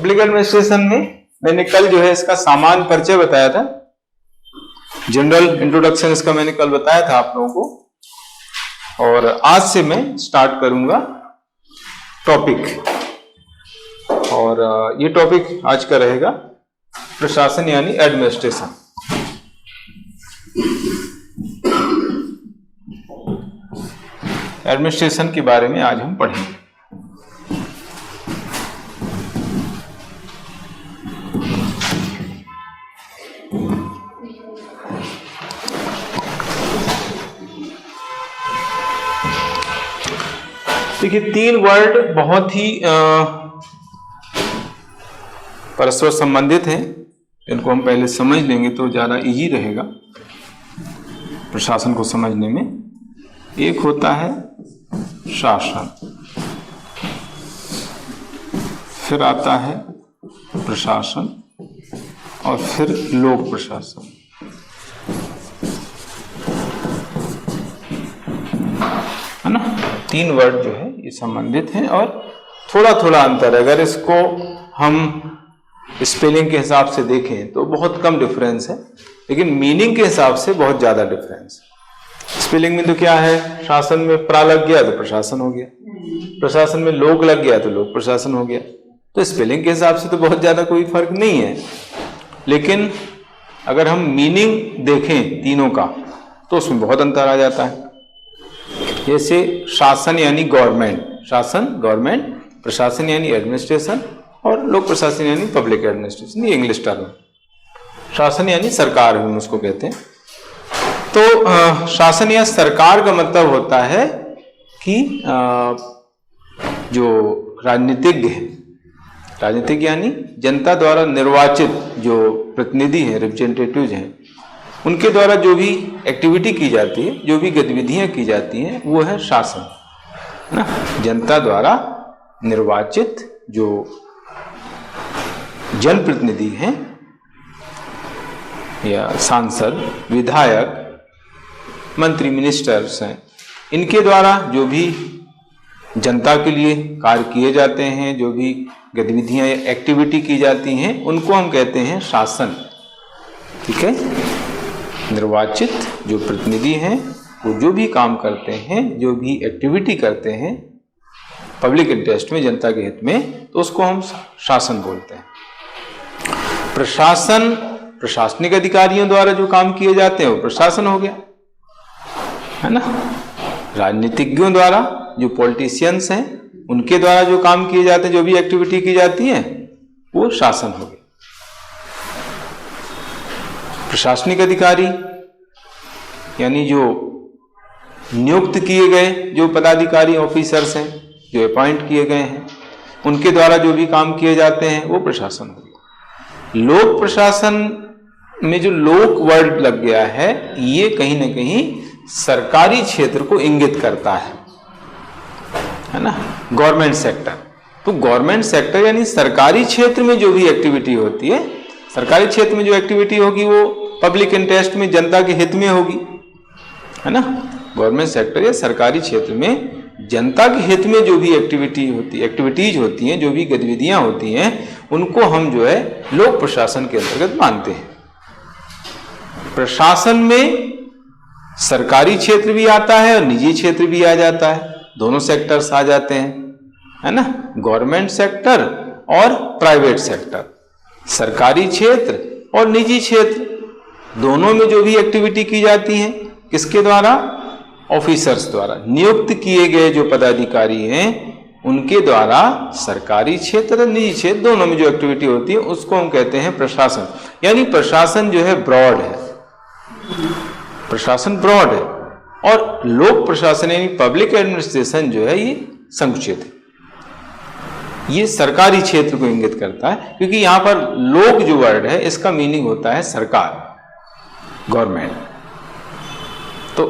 Public administration में मैंने कल जो है इसका सामान्य परिचय बताया था, जनरल इंट्रोडक्शन इसका मैंने कल बताया था आप लोगों को। और आज से मैं स्टार्ट करूंगा टॉपिक, और ये टॉपिक आज का रहेगा प्रशासन यानी एडमिनिस्ट्रेशन। एडमिनिस्ट्रेशन के बारे में आज हम पढ़ेंगे। देखिए, तीन वर्ड बहुत ही परस्पर संबंधित हैं, इनको हम पहले समझ लेंगे तो ज्यादा इजी रहेगा प्रशासन को समझने में। एक होता है शासन, फिर आता है प्रशासन, और फिर लोक प्रशासन। है ना, तीन वर्ड जो है ये संबंधित हैं, और थोड़ा थोड़ा अंतर है। अगर इसको हम स्पेलिंग के हिसाब से देखें तो बहुत कम डिफरेंस है, लेकिन मीनिंग के हिसाब से बहुत ज्यादा डिफरेंस है। स्पेलिंग में तो क्या है, शासन में प्रा लग गया तो प्रशासन हो गया, प्रशासन में लोक लग गया तो लोक प्रशासन हो गया। तो स्पेलिंग के हिसाब से तो बहुत ज्यादा कोई फर्क नहीं है, लेकिन अगर हम मीनिंग देखें तीनों का तो उसमें बहुत अंतर आ जाता है। जैसे शासन यानी गवर्नमेंट, शासन गवर्नमेंट, प्रशासन यानी एडमिनिस्ट्रेशन, और लोक प्रशासन यानी पब्लिक एडमिनिस्ट्रेशन, ये इंग्लिश टर्म। शासन यानी सरकार हम उसको कहते हैं। तो शासन या सरकार का मतलब होता है कि जो राजनीतिज्ञ है, राजनीतिज्ञ यानी जनता द्वारा निर्वाचित जो प्रतिनिधि हैं, रिप्रेजेंटेटिव हैं, उनके द्वारा जो भी एक्टिविटी की जाती है, जो भी गतिविधियां की जाती हैं, वो है शासन ना। जनता द्वारा निर्वाचित जो जनप्रतिनिधि हैं या सांसद, विधायक, मंत्री, मिनिस्टर्स हैं, इनके द्वारा जो भी जनता के लिए कार्य किए जाते हैं, जो भी गतिविधियां या एक्टिविटी की जाती हैं, उनको हम कहते हैं शासन। ठीक है, निर्वाचित जो प्रतिनिधि हैं वो जो भी काम करते हैं, जो भी एक्टिविटी करते हैं पब्लिक इंटरेस्ट में, जनता के हित में, तो उसको हम शासन बोलते हैं। प्रशासन, प्रशासनिक अधिकारियों द्वारा जो काम किए जाते हैं वो प्रशासन हो गया, है ना। राजनीतिज्ञों द्वारा, जो पॉलिटिशियंस हैं, उनके द्वारा जो काम किए जाते हैं, जो भी एक्टिविटी की जाती है, वो शासन हो गया। प्रशासनिक अधिकारी यानी जो नियुक्त किए गए जो पदाधिकारी ऑफिसर्स हैं, जो अपॉइंट किए गए हैं, उनके द्वारा जो भी काम किए जाते हैं वो प्रशासन हो गया। लोक प्रशासन में जो लोक वर्ड लग गया है, ये कहीं ना कहीं सरकारी क्षेत्र को इंगित करता है ना, गवर्नमेंट सेक्टर। तो गवर्नमेंट सेक्टर यानी सरकारी क्षेत्र में जो भी एक्टिविटी होती है, सरकारी क्षेत्र में जो एक्टिविटी होगी वो पब्लिक इंटरेस्ट में, जनता के हित में होगी, है ना। गवर्नमेंट सेक्टर या सरकारी क्षेत्र में जनता के हित में जो भी एक्टिविटीज होती हैं, जो भी गतिविधियां होती हैं, उनको हम जो है लोक प्रशासन के अंतर्गत मानते हैं। प्रशासन में सरकारी क्षेत्र भी आता है और निजी क्षेत्र भी आ जाता है, दोनों सेक्टर्स आ जाते हैं, है ना। गवर्नमेंट सेक्टर और प्राइवेट सेक्टर, सरकारी क्षेत्र और निजी क्षेत्र, दोनों में जो भी एक्टिविटी की जाती है, किसके द्वारा, ऑफिसर्स द्वारा, नियुक्त किए गए जो पदाधिकारी हैं उनके द्वारा सरकारी क्षेत्र और निजी क्षेत्र दोनों में जो एक्टिविटी होती है उसको हम कहते हैं प्रशासन। यानी प्रशासन जो है ब्रॉड है, प्रशासन ब्रॉड है, और लोक प्रशासन यानी पब्लिक एडमिनिस्ट्रेशन जो है ये संकुचित है। ये सरकारी क्षेत्र को इंगित करता है, क्योंकि यहां पर लोक जो वर्ड है इसका मीनिंग होता है सरकार, गवर्नमेंट। तो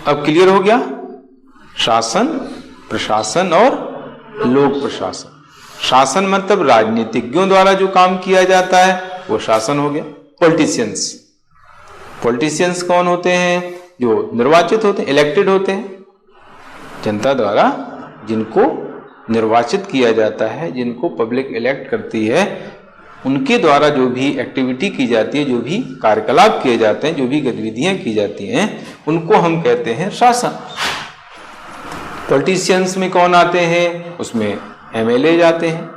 अब क्लियर हो गया, शासन, प्रशासन और लोक प्रशासन। शासन मतलब राजनीतिज्ञों द्वारा जो काम किया जाता है वो शासन हो गया। पॉलिटिशियंस, पॉलिटिशियंस कौन होते हैं, जो निर्वाचित होते हैं, इलेक्टेड होते हैं, जनता द्वारा जिनको निर्वाचित किया जाता है, जिनको पब्लिक इलेक्ट करती है, उनके द्वारा जो भी एक्टिविटी की जाती है, जो भी कार्यकलाप किए जाते हैं, जो भी गतिविधियां की जाती हैं, उनको हम कहते हैं शासन। पॉलिटिशियंस में कौन आते हैं? उसमें एमएलए जाते हैं,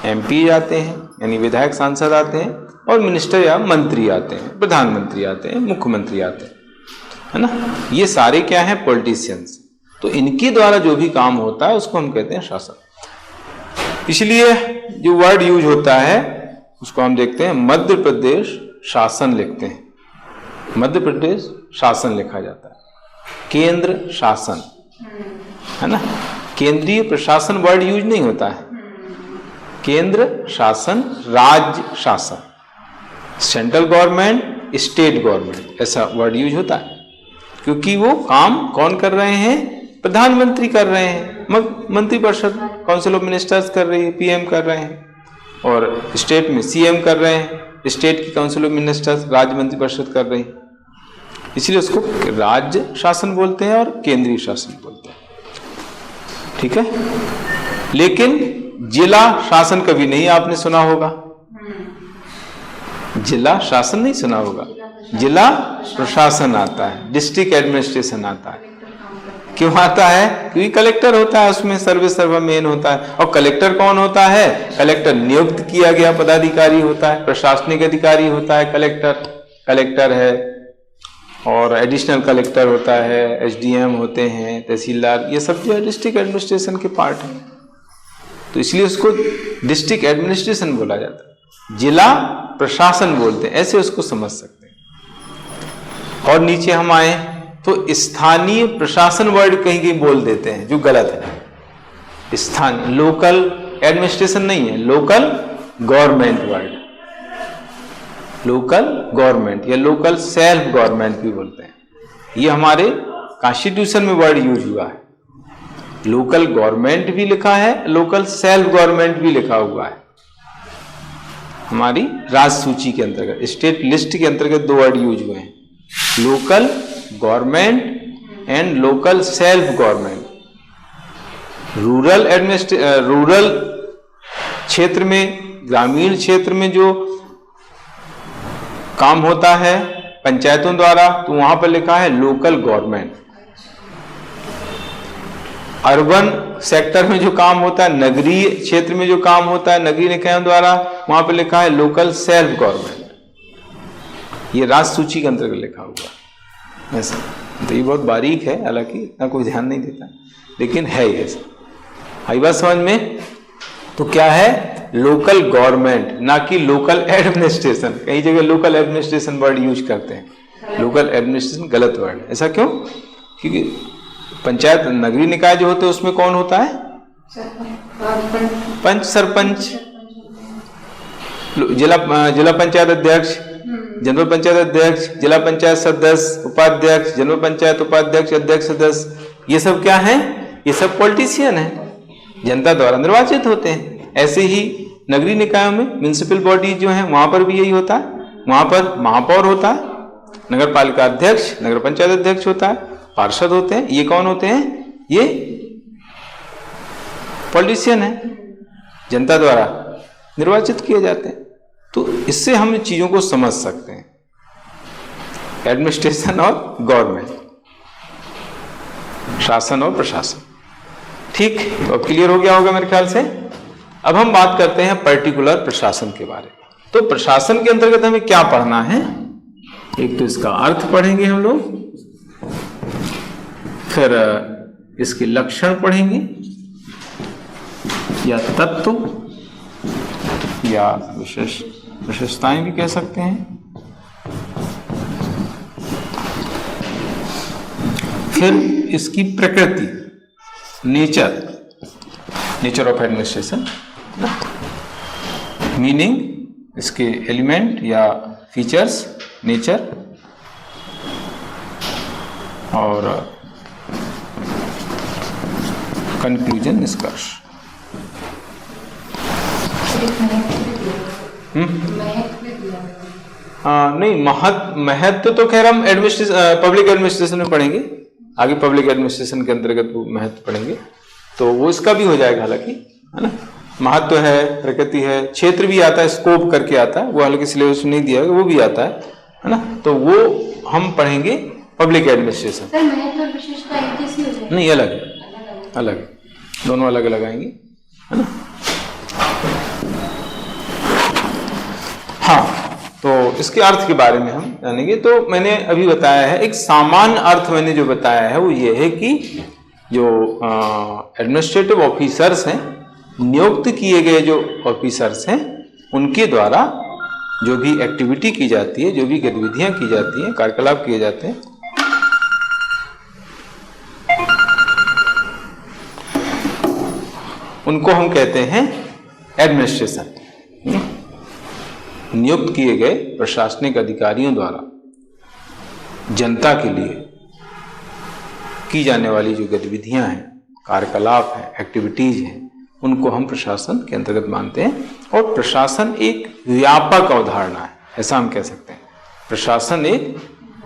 एमपी जाते हैं यानी विधायक सांसद आते हैं, और मिनिस्टर या मंत्री आते हैं, प्रधानमंत्री आते हैं, मुख्यमंत्री आते हैं, है ना। ये सारे क्या हैं? पॉलिटिशियंस। तो इनके द्वारा जो भी काम होता है उसको हम कहते हैं शासन। इसलिए जो वर्ड यूज होता है उसको हम देखते हैं मध्य प्रदेश शासन लिखते हैं। मध्य प्रदेश शासन लिखा जाता है, केंद्र शासन, है ना। केंद्रीय प्रशासन वर्ड यूज नहीं होता है। केंद्र शासन, राज्य शासन, सेंट्रल गवर्नमेंट, स्टेट गवर्नमेंट, ऐसा वर्ड यूज होता है, क्योंकि वो काम कौन कर रहे हैं? प्रधानमंत्री कर रहे हैं, मंत्रिपरिषद काउंसिल ऑफ मिनिस्टर्स कर रही है, पीएम कर रहे हैं, और स्टेट में सीएम कर रहे हैं, स्टेट की काउंसिल ऑफ मिनिस्टर्स राज्य मंत्रिपरिषद कर रही है। इसलिए उसको राज्य शासन बोलते हैं और केंद्रीय शासन बोलते हैं, ठीक है। लेकिन जिला शासन कभी नहीं आपने सुना होगा, जिला शासन नहीं सुना होगा। जिला प्रशासन आता है, डिस्ट्रिक्ट एडमिनिस्ट्रेशन आता है। क्यों आता है? क्योंकि कलेक्टर होता है, उसमें सर्व मेन होता है। और कलेक्टर कौन होता है? कलेक्टर नियुक्त किया गया पदाधिकारी होता है, प्रशासनिक अधिकारी होता है कलेक्टर। कलेक्टर है, और एडिशनल कलेक्टर होता है, एसडीएम होते हैं, तहसीलदार, ये सब जो है डिस्ट्रिक्ट एडमिनिस्ट्रेशन के पार्ट हैं। तो इसलिए उसको डिस्ट्रिक्ट एडमिनिस्ट्रेशन बोला जाता है, जिला प्रशासन बोलते हैं, ऐसे उसको समझ सकते हैं। और नीचे हम आए तो स्थानीय प्रशासन वर्ड कहीं कहीं बोल देते हैं, जो गलत है। स्थानीय, लोकल एडमिनिस्ट्रेशन नहीं है, local government word, local government या लोकल सेल्फ गवर्नमेंट भी बोलते हैं। ये हमारे कॉन्स्टिट्यूशन में वर्ड यूज हुआ है। लोकल गवर्नमेंट भी लिखा है, लोकल सेल्फ गवर्नमेंट भी लिखा हुआ है। हमारी राज सूची के अंतर्गत, स्टेट लिस्ट के अंतर्गत दो वर्ड यूज हुए हैं, local government and local self government. Rural क्षेत्र में, ग्रामीण क्षेत्र में जो काम होता है पंचायतों द्वारा, तो वहां पर लिखा है लोकल गवर्नमेंट। अर्बन सेक्टर में जो काम होता है, नगरीय क्षेत्र में जो काम होता है नगरीय निकायों द्वारा, वहां पर लिखा है लोकल सेल्फ गवर्नमेंट। ये राज सूची के अंतर्गत लिखा हुआ है ऐसा। तो ये बहुत बारीक है, हालांकि इतना कोई ध्यान नहीं देता, लेकिन है ये ऐसा। आई बात समझ में? तो क्या है? लोकल गवर्नमेंट, ना कि लोकल एडमिनिस्ट्रेशन। कई जगह लोकल एडमिनिस्ट्रेशन वर्ड यूज करते हैं, लोकल एडमिनिस्ट्रेशन गलत वर्ड। ऐसा क्यों? क्योंकि पंचायत नगरीय निकाय जो होते हैं उसमें कौन होता है? पंच, सरपंच, जिला पंचायत अध्यक्ष, जनरल पंचायत अध्यक्ष, जिला पंचायत सदस्य, उपाध्यक्ष, जनरल पंचायत उपाध्यक्ष, अध्यक्ष, सदस्य, ये सब क्या है? ये सब पॉलिटिशियन है, जनता द्वारा निर्वाचित होते हैं। ऐसे ही नगरीय निकायों में म्युनिसिपल बॉडी जो है वहां पर भी यही होता है। वहां पर महापौर होता है, नगर पालिका अध्यक्ष, नगर पंचायत अध्यक्ष होता है, पार्षद होते हैं। ये कौन होते हैं? ये पॉलिटिशियन है, जनता द्वारा निर्वाचित किए जाते हैं। तो इससे हम इन चीजों को समझ सकते हैं, एडमिनिस्ट्रेशन और गवर्नमेंट, शासन और प्रशासन। ठीक, तो अब क्लियर हो गया होगा मेरे ख्याल से। अब हम बात करते हैं पर्टिकुलर प्रशासन के बारे में। तो प्रशासन के अंतर्गत हमें क्या पढ़ना है? एक तो इसका अर्थ पढ़ेंगे हम लोग, फिर इसके लक्षण पढ़ेंगे या तत्व या विशेषताएं भी कह सकते हैं, फिर इसकी प्रकृति, नेचर ऑफ एडमिनिस्ट्रेशन, मीनिंग, इसके एलिमेंट या फीचर्स, नेचर, और कंक्लूजन, निष्कर्ष। नहीं, महत्व तो खैर हम पब्लिक एडमिनिस्ट्रेशन में पढ़ेंगे, आगे पब्लिक एडमिनिस्ट्रेशन के अंतर्गत वो महत्व पढ़ेंगे। तो वो इसका भी हो जाएगा हालांकि, है ना। महत्व है, प्रकृति है, क्षेत्र भी आता है, स्कोप करके आता है, वो हालांकि सिलेबस में नहीं दिया है, वो भी आता है ना। तो वो हम पढ़ेंगे पब्लिक एडमिनिस्ट्रेशन। नहीं, अलग अलग, दोनों अलग अलग आएंगे, है ना। हाँ, तो इसके अर्थ के बारे में हम जानेंगे। तो मैंने अभी बताया है, एक सामान्य अर्थ मैंने जो बताया है वो ये है कि जो एडमिनिस्ट्रेटिव ऑफिसर्स हैं, नियुक्त किए गए जो ऑफिसर्स हैं, उनके द्वारा जो भी एक्टिविटी की जाती है, जो भी गतिविधियां की जाती हैं, कार्यकलाप किए जाते हैं, उनको हम कहते हैं एडमिनिस्ट्रेशन। नियुक्त किए गए प्रशासनिक अधिकारियों द्वारा जनता के लिए की जाने वाली जो गतिविधियां हैं, कार्यकलाप हैं, एक्टिविटीज हैं, उनको हम प्रशासन के अंतर्गत मानते हैं। और प्रशासन एक व्यापक अवधारणा है, ऐसा हम कह सकते हैं। प्रशासन एक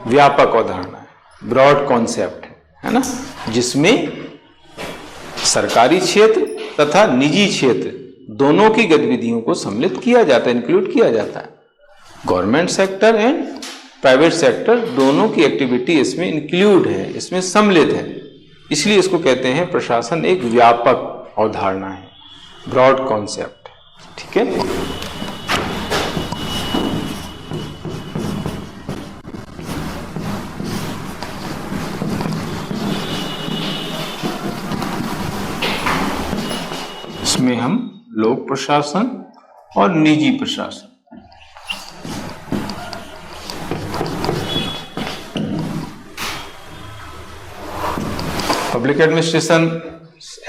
व्यापक अवधारणा है, ब्रॉड कॉन्सेप्ट है ना, जिसमें सरकारी क्षेत्र तथा निजी क्षेत्र दोनों की गतिविधियों को सम्मिलित किया जाता है, इंक्लूड किया जाता है। Government sector and private sector दोनों की एक्टिविटी इसमें इंक्लूड है, इसमें सम्मिलित है। इसलिए इसको कहते हैं प्रशासन एक व्यापक अवधारणा है, ब्रॉड कॉन्सेप्ट। ठीक है। इसमें हम लोक प्रशासन और निजी प्रशासन, public administration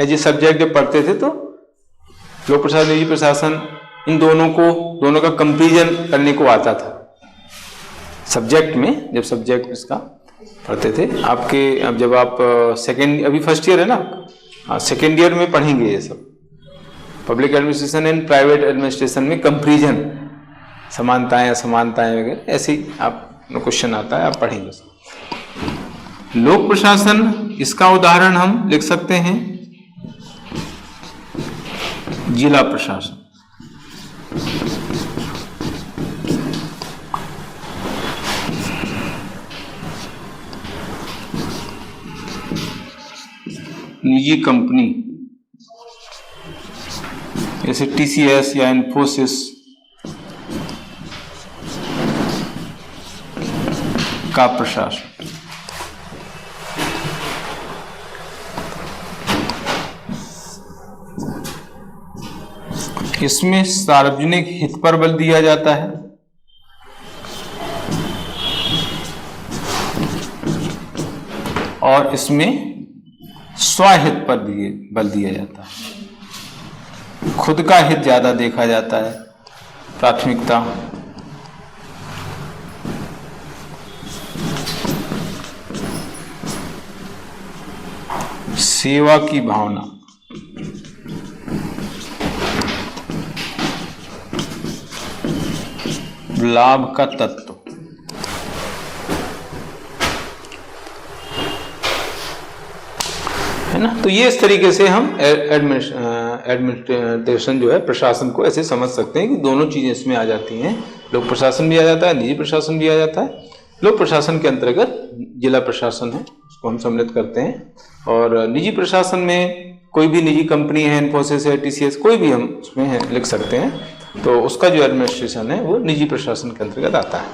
as a subject जब पढ़ते थे तो लोक प्रशासन, निजी प्रशासन, इन दोनों का कंपैरिजन करने को आता था सब्जेक्ट में, जब सब्जेक्ट इसका पढ़ते थे। आपके अब जब आप सेकेंड, अभी फर्स्ट ईयर है ना, हाँ, सेकेंड ईयर में पढ़ेंगे ये सब, public administration and private administration में कंपैरिजन, समानताएं असमानताएं वगैरह, ऐसे ही आप क्वेश्चन आता है, आप पढ़ेंगे। लोक प्रशासन, इसका उदाहरण हम लिख सकते हैं जिला प्रशासन। निजी कंपनी जैसे टीसीएस या इन्फोसिस का प्रशासन। इसमें सार्वजनिक हित पर बल दिया जाता है और इसमें स्वहित पर बल दिया जाता है। खुद का हित ज्यादा देखा जाता है, प्राथमिकता। सेवा की भावना, लाभ का तत्व, है ना। तो ये इस तरीके से हम एडमिनिस्ट्रेशन जो है, प्रशासन को ऐसे समझ सकते हैं कि दोनों चीजें इसमें आ जाती हैं। लोक प्रशासन भी आ जाता है, निजी प्रशासन भी आ जाता है। लोक प्रशासन के अंतर्गत जिला प्रशासन है, उसको हम सम्मिलित करते हैं। और निजी प्रशासन में कोई भी निजी कंपनी है, इन्फोसिस है, टीसीएस, कोई भी हम उसमें लिख सकते हैं, तो उसका जो एडमिनिस्ट्रेशन है वो निजी प्रशासन के अंतर्गत आता है।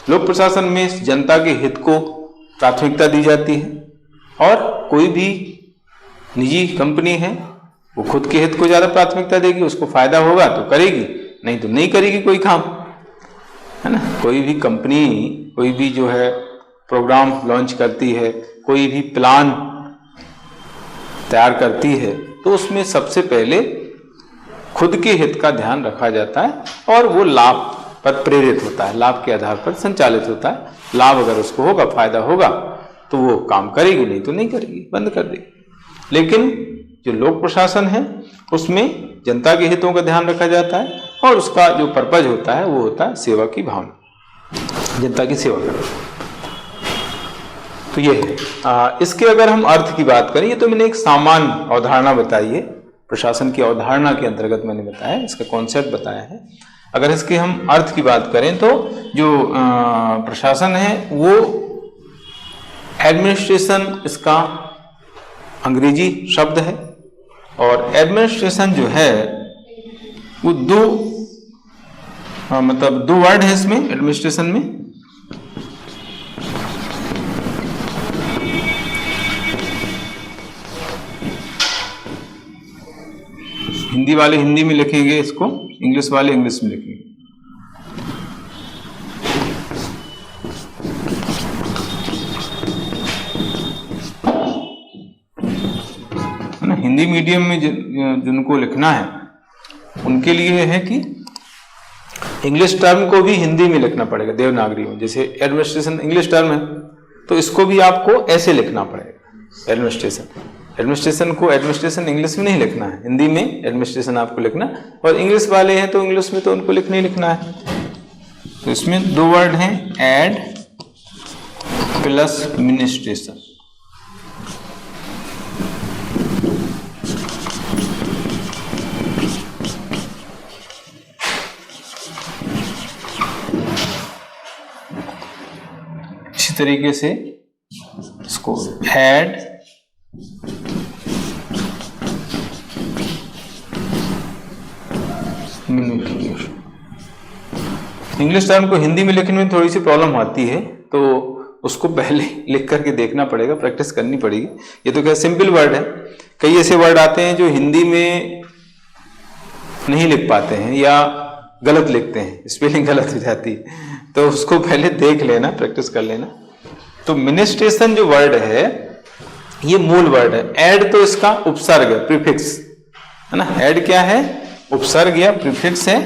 लोक प्रशासन में जनता के हित को प्राथमिकता दी जाती है, और कोई भी निजी कंपनी है वो खुद के हित को ज्यादा प्राथमिकता देगी, उसको फायदा होगा तो करेगी, नहीं तो नहीं करेगी कोई काम, है ना। कोई भी कंपनी, कोई भी जो है प्रोग्राम लॉन्च करती है, कोई भी प्लान तैयार करती है, तो उसमें सबसे पहले खुद के हित का ध्यान रखा जाता है और वो लाभ पर प्रेरित होता है, लाभ के आधार पर संचालित होता है। लाभ अगर उसको होगा, फायदा होगा, तो वो काम करेगी, नहीं तो नहीं करेगी, बंद कर देगी। लेकिन जो लोक प्रशासन है उसमें जनता के हितों का ध्यान रखा जाता है और उसका जो पर्पज होता है वो होता है सेवा की भावना, जनता की सेवा करना। तो ये है। इसके अगर हम अर्थ की बात करें, ये तो मैंने एक सामान्य अवधारणा बताई है, प्रशासन की अवधारणा के अंतर्गत मैंने बताया, इसका कॉन्सेप्ट बताया है। अगर इसके हम अर्थ की बात करें तो जो प्रशासन है वो एडमिनिस्ट्रेशन, इसका अंग्रेजी शब्द है, और एडमिनिस्ट्रेशन जो है वो दो वर्ड है इसमें, एडमिनिस्ट्रेशन में। हिंदी वाले हिंदी में लिखेंगे इसको, इंग्लिश वाले इंग्लिश में लिखेंगे। है ना, हिंदी मीडियम में जिनको लिखना है उनके लिए है कि इंग्लिश टर्म को भी हिंदी में लिखना पड़ेगा, देवनागरी में। जैसे एडमिनिस्ट्रेशन इंग्लिश टर्म है तो इसको भी आपको ऐसे लिखना पड़ेगा, एडमिनिस्ट्रेशन को एडमिनिस्ट्रेशन इंग्लिश में नहीं लिखना है, हिंदी में एडमिनिस्ट्रेशन आपको लिखना। और इंग्लिश वाले हैं तो इंग्लिश में तो उनको लिखना ही लिखना है। तो इसमें दो वर्ड हैं, एड प्लस मिनिस्ट्रेशन। इसी तरीके से इसको एड इंग्लिश टर्म को हिंदी में लिखने में थोड़ी सी प्रॉब्लम आती है, तो उसको पहले लिख करके देखना पड़ेगा, प्रैक्टिस करनी पड़ेगी। ये तो क्या सिंपल वर्ड है, कई ऐसे वर्ड आते हैं जो हिंदी में नहीं लिख पाते हैं या गलत लिखते हैं, स्पेलिंग गलत हो जाती है, तो उसको पहले देख लेना, प्रैक्टिस कर लेना। तो मिनिस्ट्रेशन जो वर्ड है ये मूल वर्ड है, एड तो इसका उपसर्ग है, प्रीफिक्स है ना। एड क्या है, उपसर्ग या प्रीफिक्स है,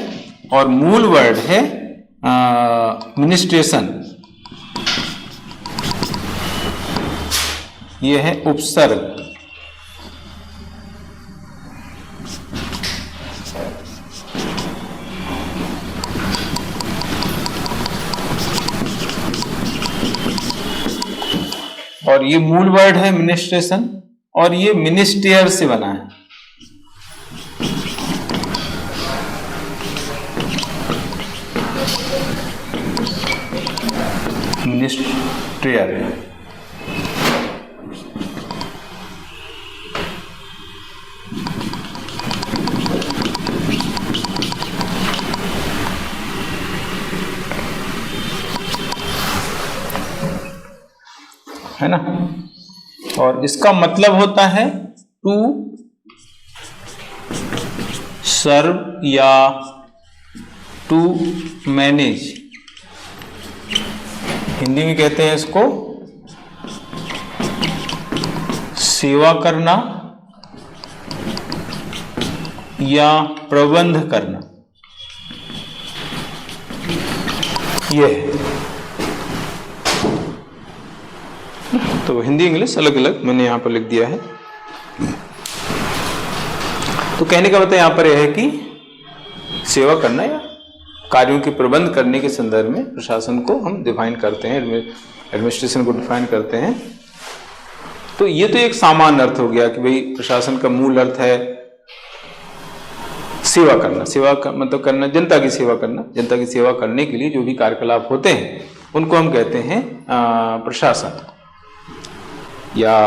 और मूल वर्ड है मिनिस्ट्रेशन, ये है उपसर्ग। और ये मूल वर्ड है मिनिस्ट्रेशन, और ये मिनिस्टेयर से बना है। मिनिस्टेयर है ना, और इसका मतलब होता है टू सर्व या टू मैनेज। हिंदी में कहते हैं इसको सेवा करना या प्रबंध करना, ये है। तो हिंदी इंग्लिश अलग अलग मैंने यहां पर लिख दिया है। तो कहने का मतलब यहां पर यह है कि सेवा करना या कार्यों के प्रबंध करने के संदर्भ में प्रशासन को हम डिफाइन करते हैं, एडमिनिस्ट्रेशन को डिफाइन करते हैं। तो ये तो एक सामान्य अर्थ हो गया कि भाई प्रशासन का मूल अर्थ है सेवा करना, सेवा का मतलब करना, जनता की सेवा करना। जनता की सेवा करने के लिए जो भी कार्यकलाप होते हैं उनको हम कहते हैं प्रशासन, या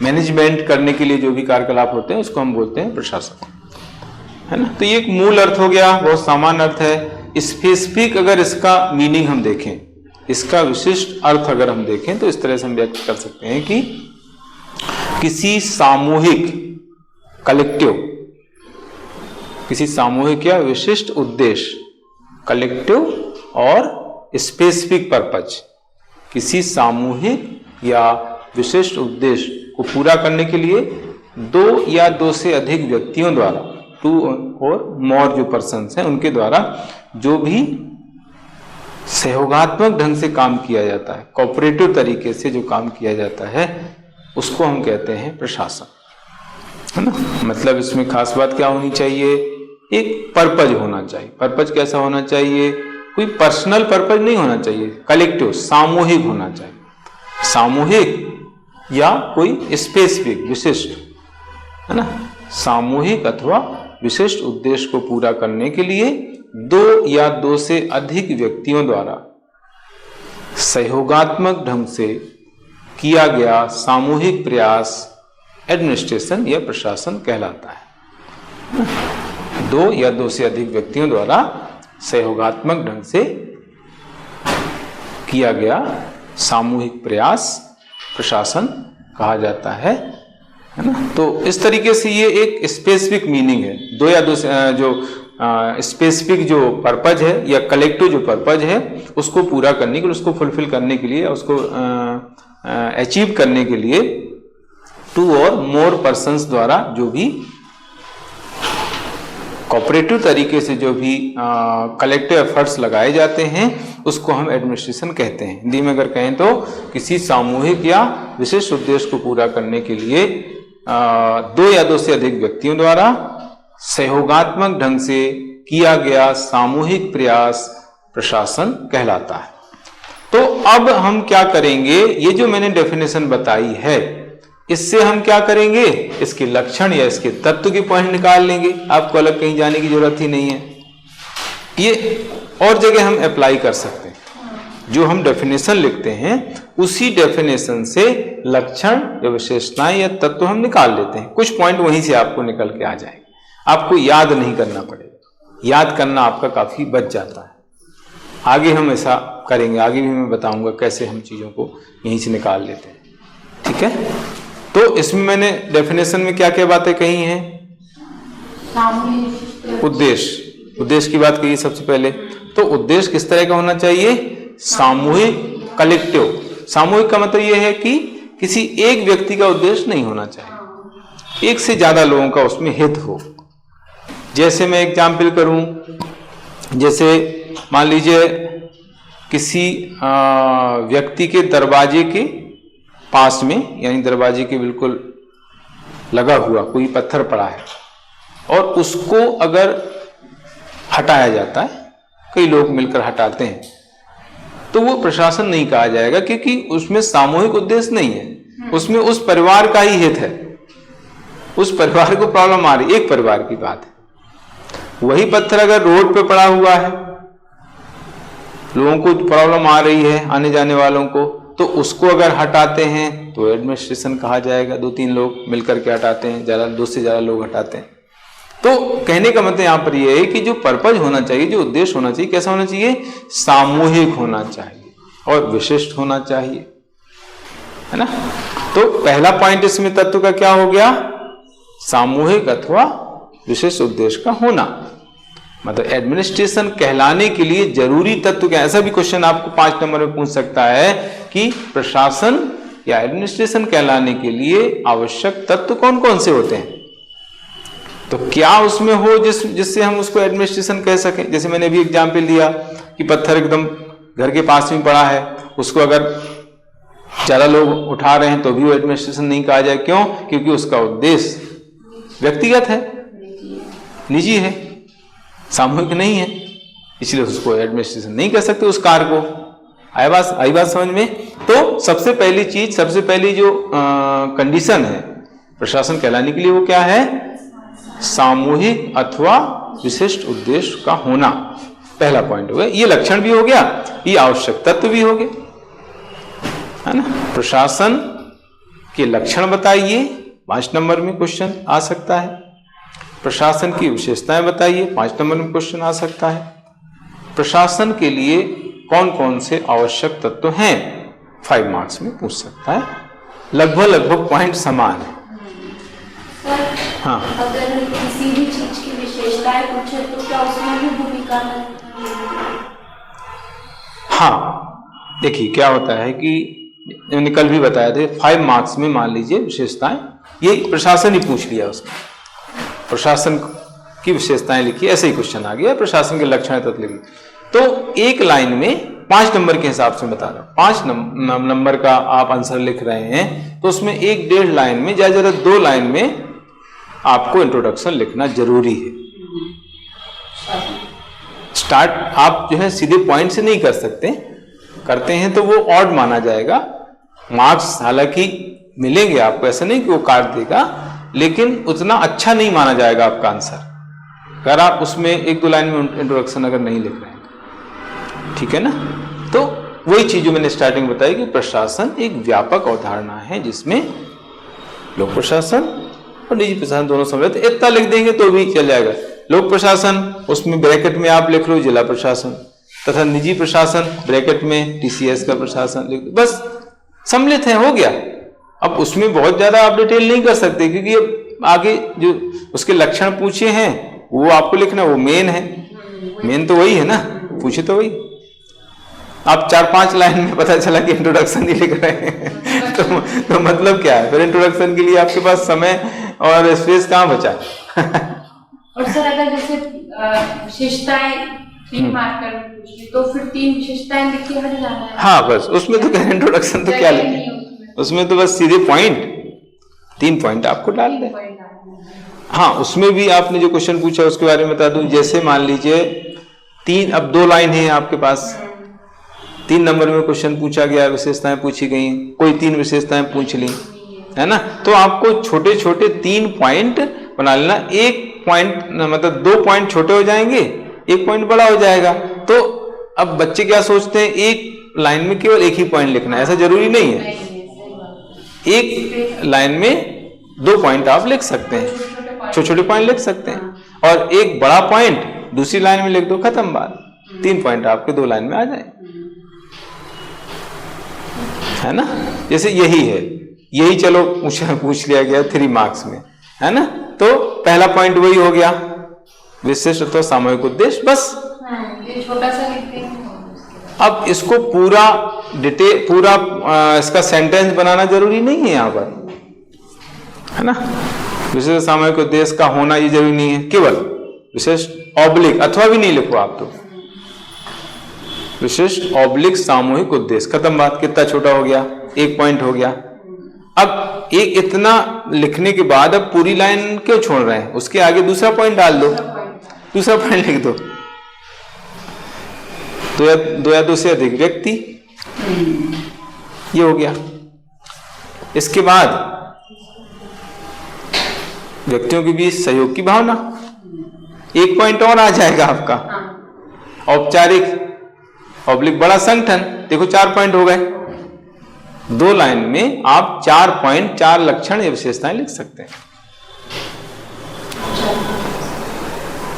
मैनेजमेंट करने के लिए जो भी कार्यकलाप होते हैं उसको हम बोलते हैं प्रशासन, है ना। तो ये एक मूल अर्थ हो गया, बहुत सामान्य अर्थ है। स्पेसिफिक अगर इसका मीनिंग हम देखें, इसका विशिष्ट अर्थ अगर हम देखें तो इस तरह से हम व्यक्त कर सकते हैं कि किसी सामूहिक, कलेक्टिव, किसी सामूहिक या विशिष्ट उद्देश्य, कलेक्टिव और स्पेसिफिक पर्पज, किसी सामूहिक या विशिष्ट उद्देश्य को पूरा करने के लिए दो या दो से अधिक व्यक्तियों द्वारा, टू और मोर जो पर्सन्स हैं उनके द्वारा जो भी सहयोगात्मक ढंग से काम किया जाता है, कोऑपरेटिव तरीके से जो काम किया जाता है, उसको हम कहते हैं प्रशासन, है ना। मतलब इसमें खास बात क्या होनी चाहिए, एक पर्पज होना चाहिए। पर्पज कैसा होना चाहिए, कोई पर्सनल पर्पज नहीं होना चाहिए, कलेक्टिव, सामूहिक होना चाहिए। सामूहिक या कोई स्पेसिफिक विशिष्ट, है ना, सामूहिक अथवा विशिष्ट उद्देश्य को पूरा करने के लिए दो या दो से अधिक व्यक्तियों द्वारा सहयोगात्मक ढंग से किया गया सामूहिक प्रयास एडमिनिस्ट्रेशन या प्रशासन कहलाता है। दो या दो से अधिक व्यक्तियों द्वारा सहयोगात्मक ढंग से किया गया सामूहिक प्रयास प्रशासन कहा जाता है ना। तो इस तरीके से ये एक स्पेसिफिक मीनिंग है। दो या दो से जो स्पेसिफिक जो पर्पज है या कलेक्टिव जो पर्पज है उसको पूरा करने के लिए, उसको फुलफिल करने के लिए, उसको अचीव करने के लिए टू और मोर पर्सन्स द्वारा जो भी कोऑपरेटिव तरीके से जो भी कलेक्टिव एफर्ट्स लगाए जाते हैं उसको हम एडमिनिस्ट्रेशन कहते हैं। हिंदी में अगर कहें तो किसी सामूहिक या विशेष उद्देश्य को पूरा करने के लिए दो या दो से अधिक व्यक्तियों द्वारा सहयोगात्मक ढंग से किया गया सामूहिक प्रयास प्रशासन कहलाता है। तो अब हम क्या करेंगे, ये जो मैंने डेफिनेशन बताई है इससे हम क्या करेंगे, इसके लक्षण या इसके तत्व के पॉइंट निकाल लेंगे। आपको अलग कहीं जाने की जरूरत ही नहीं है, ये और जगह हम अप्लाई कर सकते हैं। जो हम डेफिनेशन लिखते हैं उसी डेफिनेशन से लक्षण या विशेषताएं या तत्व हम निकाल लेते हैं। कुछ पॉइंट वहीं से आपको निकल के आ जाएंगे, आपको याद नहीं करना पड़ेगा, याद करना आपका काफी बच जाता है। आगे हम ऐसा करेंगे, आगे भी मैं बताऊंगा कैसे हम चीजों को यहीं से निकाल लेते हैं। ठीक है, तो इसमें मैंने डेफिनेशन में क्या क्या बातें कही हैं। उद्देश्य, उद्देश्य की बात कही सबसे पहले। तो उद्देश्य किस तरह का होना चाहिए, सामूहिक, कलेक्टिव। सामूहिक का मतलब यह है कि किसी एक व्यक्ति का उद्देश्य नहीं होना चाहिए, एक से ज्यादा लोगों का उसमें हित हो। जैसे मैं एग्जाम्पल करूं, जैसे मान लीजिए किसी व्यक्ति के दरवाजे के पास में, यानी दरवाजे के बिल्कुल लगा हुआ कोई पत्थर पड़ा है और उसको अगर हटाया जाता है, कई लोग मिलकर हटाते हैं, तो वो प्रशासन नहीं कहा जाएगा, क्योंकि उसमें सामूहिक उद्देश्य नहीं है, उसमें उस परिवार का ही हित है, उस परिवार को प्रॉब्लम आ रही, एक परिवार की बात है। वही पत्थर अगर रोड पे पड़ा हुआ है, लोगों को प्रॉब्लम आ रही है, आने जाने वालों को, तो उसको अगर हटाते हैं तो एडमिनिस्ट्रेशन कहा जाएगा। दो तीन लोग मिलकर के हटाते हैं, ज्यादा, दो से ज्यादा लोग हटाते हैं। तो कहने का मतलब यहां पर यह है कि जो पर्पज होना चाहिए, जो उद्देश्य होना चाहिए, कैसा होना चाहिए, सामूहिक होना चाहिए और विशिष्ट होना चाहिए, है ना। तो पहला पॉइंट इसमें तत्व का क्या हो गया, सामूहिक अथवा विशिष्ट उद्देश्य का होना। मतलब एडमिनिस्ट्रेशन कहलाने के लिए जरूरी तत्व क्या। ऐसा भी क्वेश्चन आपको 5 नंबर में पूछ सकता है कि प्रशासन या एडमिनिस्ट्रेशन कहलाने के लिए आवश्यक तत्व कौन कौन से होते हैं। तो क्या उसमें हो जिससे हम उसको एडमिनिस्ट्रेशन कह सकें। जैसे मैंने अभी एग्जाम्पल दिया कि पत्थर एकदम घर के पास में पड़ा है, उसको अगर ज्यादा लोग उठा रहे हैं तो भी वो एडमिनिस्ट्रेशन नहीं कहा जाए। क्यों, क्योंकि उसका उद्देश्य व्यक्तिगत है, निजी है, सामूहिक नहीं है, इसलिए उसको एडमिनिस्ट्रेशन नहीं कह सकते उस कार्य को। आई बात समझ में। तो सबसे पहली चीज, सबसे पहली जो कंडीशन है प्रशासन कहलाने के लिए वो क्या है, सामूहिक अथवा विशिष्ट उद्देश्य का होना। पहला पॉइंट हो गया, ये लक्षण भी हो गया, ये आवश्यक तत्व भी हो गए, है ना। प्रशासन के लक्षण बताइए, 5 नंबर में क्वेश्चन आ सकता है। प्रशासन की विशेषताएं बताइए, 5 नंबर में क्वेश्चन आ सकता है। प्रशासन के लिए कौन कौन से आवश्यक तत्व हैं, 5 मार्क्स में पूछ सकता है। लगभग पॉइंट समान है। हाँ, अगर किसी भी चीज की विशेषताएं पूछे तो क्या उसमें भी भूमिका है? हाँ, देखिए क्या होता है कि मैंने कल भी बताया थे, 5 मार्क्स में मान लीजिए विशेषताएं, ये प्रशासन ही पूछ लिया, उसमें प्रशासन की विशेषताएं लिखी, ऐसे ही क्वेश्चन आ गया, प्रशासन के लक्षण तत्व लिखी। तो एक लाइन में 5 नंबर के हिसाब से बता रहा हूं, 5 नंबर का आप आंसर लिख रहे हैं तो उसमें 1-1.5 लाइन में, ज्यादा 2 लाइन में आपको इंट्रोडक्शन लिखना जरूरी है। स्टार्ट आप जो है सीधे पॉइंट से नहीं कर सकते, करते हैं तो वो ऑड माना जाएगा, मार्क्स हालांकि मिलेंगे आपको, ऐसा नहीं कि वो काट देगा, लेकिन उतना अच्छा नहीं माना जाएगा आपका आंसर अगर आप उसमें 1-2 लाइन में इंट्रोडक्शन अगर नहीं लिख रहे हैं, ठीक है ना। तो वही चीज जो मैंने स्टार्टिंग बताई कि प्रशासन एक व्यापक अवधारणा है जिसमें लोक प्रशासन और निजी प्रशासन दोनों सम्मिलित। इतना लिख देंगे तो भी चल जाएगा। लोक प्रशासन, उसमें ब्रैकेट में आप लिख लो जिला प्रशासन, तथा निजी प्रशासन ब्रैकेट में टीसीएस का प्रशासन लिख दो, बस सम्मिलित है, हो गया। अब उसमें बहुत ज्यादा आप डिटेल नहीं कर सकते क्योंकि अब आगे जो उसके लक्षण पूछे हैं वो आपको लिखना, वो मेन है, मेन तो वही है ना, पूछे तो वही। आप 4-5 लाइन में पता चला कि इंट्रोडक्शन ही लिख रहे हैं तो मतलब क्या है, फिर इंट्रोडक्शन के लिए आपके पास समय और स्पेस कहाँ बचा। और सर अगर जैसे विशेषताएं 3 मार्कर में पूछी तो फिर 3 विशेषताएं लिख के हट जाना है। हाँ बस उसमें तो क्या इंट्रोडक्शन तो क्या लिखे, उसमें तो बस सीधे पॉइंट 3 पॉइंट आपको डाल दें। हाँ उसमें भी आपने जो क्वेश्चन पूछा उसके बारे में बता दूं। जैसे मान लीजिए 3, अब 2 लाइन है आपके पास, 3 नंबर में क्वेश्चन पूछा गया, विशेषताएं पूछी गई, कोई 3 विशेषताएं पूछ ली है ना, तो आपको छोटे छोटे 3 पॉइंट बना लेना। 1 पॉइंट मतलब 2 पॉइंट छोटे हो जाएंगे, 1 पॉइंट बड़ा हो जाएगा। तो अब बच्चे क्या सोचते हैं, एक लाइन में केवल 1 ही पॉइंट लिखना है, ऐसा जरूरी नहीं है। एक लाइन में 2 पॉइंट आप लिख सकते हैं, छोटे छोटे पॉइंट लिख सकते हैं, और एक बड़ा पॉइंट दूसरी लाइन में लिख दो, खत्म बात। 3 पॉइंट आपके 2 लाइन में आ जाए, है ना। जैसे यही है, यही चलो पूछ लिया गया 3 मार्क्स में, है ना। तो पहला पॉइंट वही हो गया, विशिष्ट अथवा सामूहिक उद्देश्य, बस ये छोटा सा लिखते हैं। अब इसको पूरा डिटेल, पूरा इसका सेंटेंस बनाना जरूरी नहीं है यहाँ पर, है ना। विशिष्ट सामूहिक उद्देश्य का होना ये जरूरी नहीं है, केवल विशिष्ट ऑब्लिक, अथवा भी नहीं लिखो आप, तो विशिष्ट ऑब्लिक सामूहिक उद्देश्य, खत्म बात। कितना छोटा हो गया, 1 पॉइंट हो गया। अब एक इतना लिखने के बाद अब पूरी लाइन क्यों छोड़ रहे हैं, उसके आगे दूसरा पॉइंट डाल दो, दूसरा पॉइंट लिख दो। 2 या 2 से अधिक व्यक्ति, ये हो गया। इसके बाद व्यक्तियों के बीच सहयोग की भावना, 1 पॉइंट और आ जाएगा आपका। औपचारिक ऑब्लिक बड़ा संगठन, देखो 4 पॉइंट हो गए। 2 लाइन में आप 4 पॉइंट, 4 लक्षण या विशेषताएं लिख सकते हैं।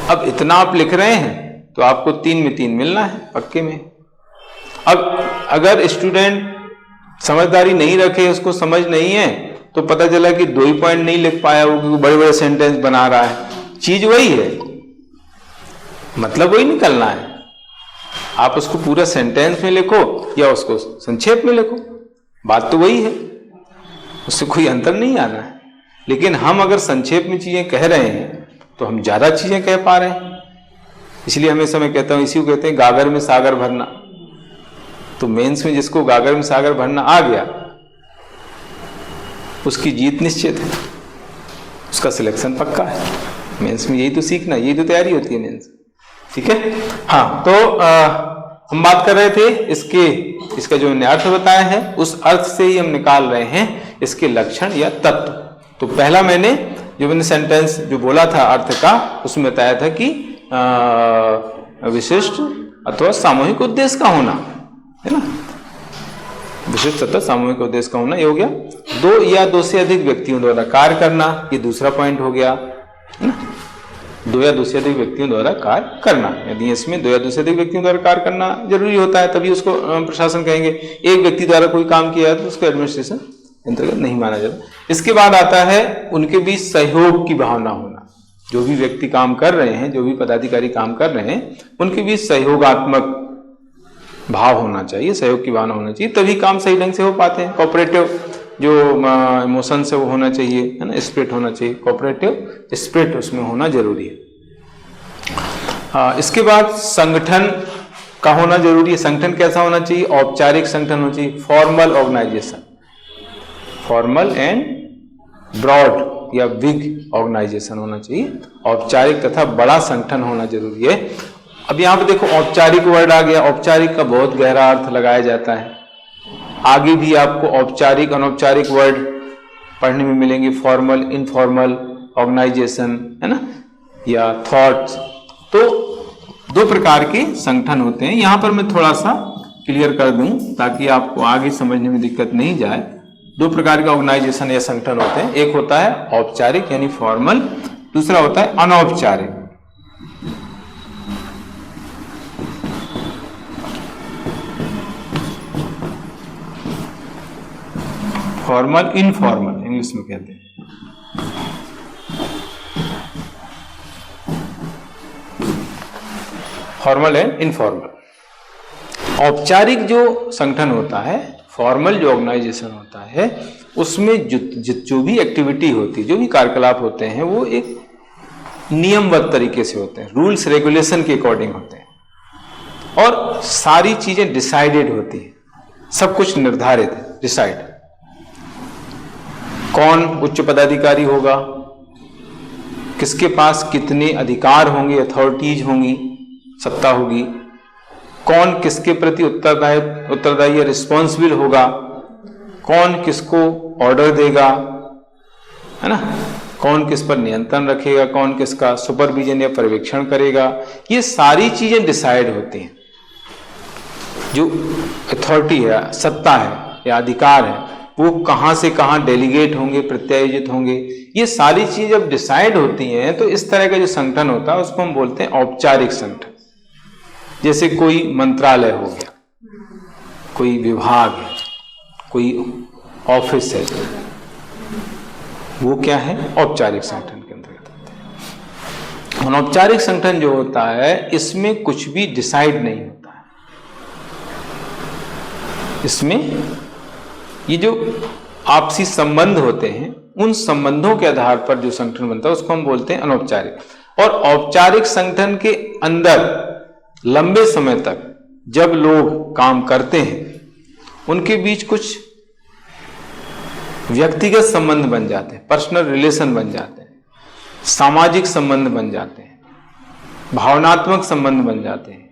अब इतना आप लिख रहे हैं तो आपको 3 में 3 मिलना है पक्के में। अब अगर स्टूडेंट समझदारी नहीं रखे, उसको समझ नहीं है, तो पता चला कि 2 ही पॉइंट नहीं लिख पाया वो, क्योंकि बड़े बड़े सेंटेंस बना रहा है। चीज वही है, मतलब वही निकलना है। आप उसको पूरा सेंटेंस में लिखो या उसको संक्षेप में लिखो, बात तो वही है, उससे कोई अंतर नहीं आना है। लेकिन हम अगर संक्षेप में चीजें कह रहे हैं तो हम ज्यादा चीजें कह पा रहे हैं। इसलिए हमेशा मैं कहता हूं, इसी को कहते हैं गागर में सागर भरना। तो मेंस में जिसको गागर में सागर भरना आ गया, उसकी जीत निश्चित है, उसका सिलेक्शन पक्का है। मेंस में यही तो सीखना, यही तो तैयारी होती है मेंस, ठीक है। हाँ, तो हम बात कर रहे थे इसका जो मैंने अर्थ बताया है, उस अर्थ से ही हम निकाल रहे हैं इसके लक्षण या तत्व। तो पहला मैंने सेंटेंस जो बोला था अर्थ का, उसमें बताया था कि विशिष्ट अथवा सामूहिक उद्देश्य का होना, है ना। विशिष्ट अथवा सामूहिक उद्देश्य का होना, ये हो गया। 2 या 2 से अधिक व्यक्तियों द्वारा कार्य करना, ये दूसरा पॉइंट हो गया, है ना। 2 या 2 से अधिक व्यक्तियों द्वारा कार्य करना, यदि इसमें 2 या 2 से अधिक व्यक्तियों द्वारा कार्य करना जरूरी होता है, तभी उसको प्रशासन कहेंगे। एक व्यक्ति द्वारा कोई काम किया है तो उसको एडमिनिस्ट्रेशन अंतर्गत नहीं माना जाता। इसके बाद आता है उनके बीच सहयोग की भावना होना। जो भी व्यक्ति काम कर रहे हैं, जो भी पदाधिकारी काम कर रहे हैं, उनके बीच सहयोगात्मक भाव होना चाहिए, सहयोग की भावना होना चाहिए, तभी काम सही ढंग से हो पाते हैं। कोऑपरेटिव जो इमोशन से वो होना चाहिए, है ना, स्पिरिट होना चाहिए, कोऑपरेटिव स्पिरिट उसमें होना जरूरी है। इसके बाद संगठन का होना जरूरी है। संगठन कैसा होना चाहिए? औपचारिक संगठन होना चाहिए, formal organisation, formal and broad या बिग ऑर्गेनाइजेशन होना चाहिए। औपचारिक तथा बड़ा संगठन होना जरूरी है। अब यहाँ पे देखो औपचारिक वर्ड आ गया। औपचारिक का बहुत गहरा अर्थ लगाया जाता है, आगे भी आपको औपचारिक अनौपचारिक वर्ड पढ़ने में मिलेंगे, फॉर्मल इनफॉर्मल, ऑर्गेनाइजेशन, है ना, या थॉट्स। तो दो प्रकार के संगठन होते हैं। यहां पर मैं थोड़ा सा क्लियर कर दूं ताकि आपको आगे समझने में दिक्कत नहीं जाए। दो प्रकार के ऑर्गेनाइजेशन या संगठन होते हैं। एक होता है औपचारिक यानी फॉर्मल, दूसरा होता है अनौपचारिक। फॉर्मल इनफॉर्मल इंग्लिश में कहते हैं। Formal and informal. औपचारिक जो संगठन होता है, फॉर्मल जो ऑर्गेनाइजेशन होता है, उसमें जो भी एक्टिविटी होती है, जो भी कार्यकलाप होते हैं, वो एक नियमबद्ध तरीके से होते हैं, रूल्स रेगुलेशन के अकॉर्डिंग होते हैं और सारी चीजें डिसाइडेड होती हैं, सब कुछ निर्धारित है, डिसाइड। कौन उच्च पदाधिकारी होगा, किसके पास कितने अधिकार होंगे, अथॉरिटीज होंगी, सत्ता होगी, कौन किसके प्रति उत्तरदायी या रिस्पॉन्सिबल होगा, कौन किसको ऑर्डर देगा, है ना, कौन किस पर नियंत्रण रखेगा, कौन किसका सुपरविजन या पर्यवेक्षण करेगा, ये सारी चीजें डिसाइड होती हैं। जो अथॉरिटी है, सत्ता है या अधिकार है, वो कहां से कहां डेलीगेट होंगे, प्रत्यायोजित होंगे, ये सारी चीजें जब डिसाइड होती हैं तो इस तरह का जो संगठन होता है उसको हम बोलते हैं औपचारिक संगठन। जैसे कोई मंत्रालय हो गया, कोई विभाग है, कोई ऑफिस है, वो क्या है, औपचारिक संगठन के अंतर्गत आते हैं। अनौपचारिक संगठन जो होता है, इसमें कुछ भी डिसाइड नहीं होता है। इसमें ये जो आपसी संबंध होते हैं, उन संबंधों के आधार पर जो संगठन बनता है उसको हम बोलते हैं अनौपचारिक। और औपचारिक संगठन के अंदर लंबे समय तक जब लोग काम करते हैं, उनके बीच कुछ व्यक्तिगत संबंध बन जाते हैं, पर्सनल रिलेशन बन जाते हैं, सामाजिक संबंध बन जाते हैं, भावनात्मक संबंध बन जाते हैं।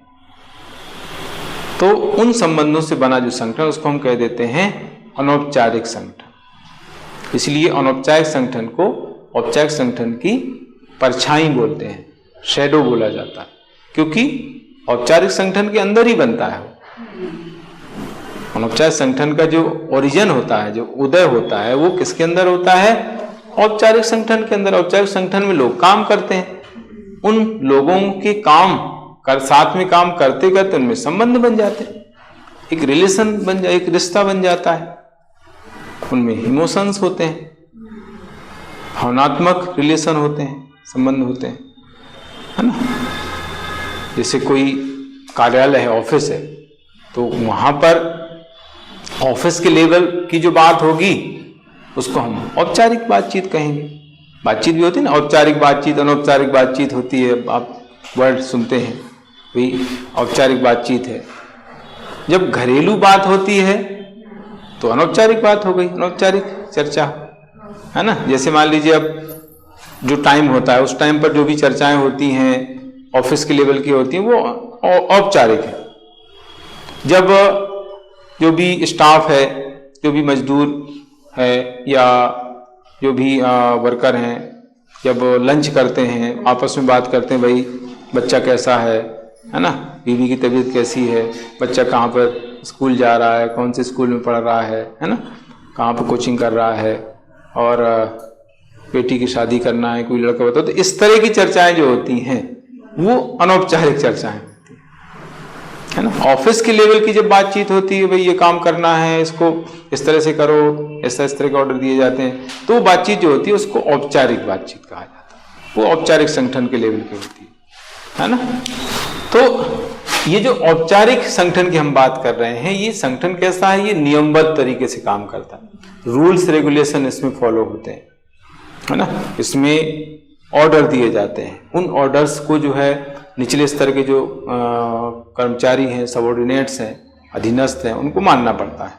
तो उन संबंधों से बना जो संगठन उसको हम कह देते हैं अनौपचारिक संगठन। इसलिए अनौपचारिक संगठन को औपचारिक संगठन की परछाई बोलते हैं, शैडो बोला जाता है, क्योंकि औपचारिक संगठन के अंदर ही बनता है। अनौपचारिक संगठन का जो ओरिजिन होता है, जो उदय होता है, वो किसके अंदर होता है, औपचारिक संगठन के अंदर। औपचारिक संगठन में लोग काम करते हैं, उन लोगों के काम कर साथ में काम करते करते उनमें संबंध बन जाते हैं, एक रिलेशन बन जाए, एक रिश्ता बन जाता है, उनमें इमोशंस होते हैं, भावनात्मक रिलेशन होते हैं, संबंध होते हैं, है ना। जैसे कोई कार्यालय है, ऑफिस है, तो वहां पर ऑफिस के लेवल की जो बात होगी उसको हम औपचारिक बातचीत कहेंगे। बातचीत भी होती है ना, औपचारिक बातचीत, अनौपचारिक बातचीत होती है, आप वर्ड सुनते हैं, वही औपचारिक बातचीत है। जब घरेलू बात होती है तो अनौपचारिक बात हो गई, अनौपचारिक चर्चा, है ना। जैसे मान लीजिए अब जो टाइम होता है, उस टाइम पर जो भी चर्चाएं होती हैं ऑफिस के लेवल की होती हैं, वो औपचारिक है। जब जो भी स्टाफ है, जो भी मजदूर है या जो भी वर्कर हैं, जब लंच करते हैं, आपस में बात करते हैं, भाई बच्चा कैसा है ना, बीवी की तबीयत कैसी है, बच्चा कहाँ पर स्कूल जा रहा है, कौन से स्कूल में पढ़ रहा है ना, कहाँ पर कोचिंग कर रहा है, और बेटी की शादी करना है, कोई लड़का बताओ। तो इस तरह की चर्चाएं जो होती हैं वो अनौपचारिक चर्चाएं होती हैं, है ना। ऑफिस के लेवल की जब बातचीत होती है, भाई ये काम करना है, इसको इस तरह से करो, इस तरह के ऑर्डर दिए जाते हैं, तो वो बातचीत जो होती है उसको औपचारिक बातचीत कहा जाता है। वो औपचारिक संगठन के लेवल की होती है ना। तो ये जो औपचारिक संगठन की हम बात कर रहे हैं, ये संगठन कैसा है, ये नियमबद्ध तरीके से काम करता है, रूल्स रेगुलेशन इसमें फॉलो होते हैं, है ना। इसमें ऑर्डर दिए जाते हैं, उन ऑर्डर्स को जो है निचले स्तर के जो कर्मचारी हैं, सबऑर्डिनेट्स हैं, अधीनस्थ हैं, उनको मानना पड़ता है,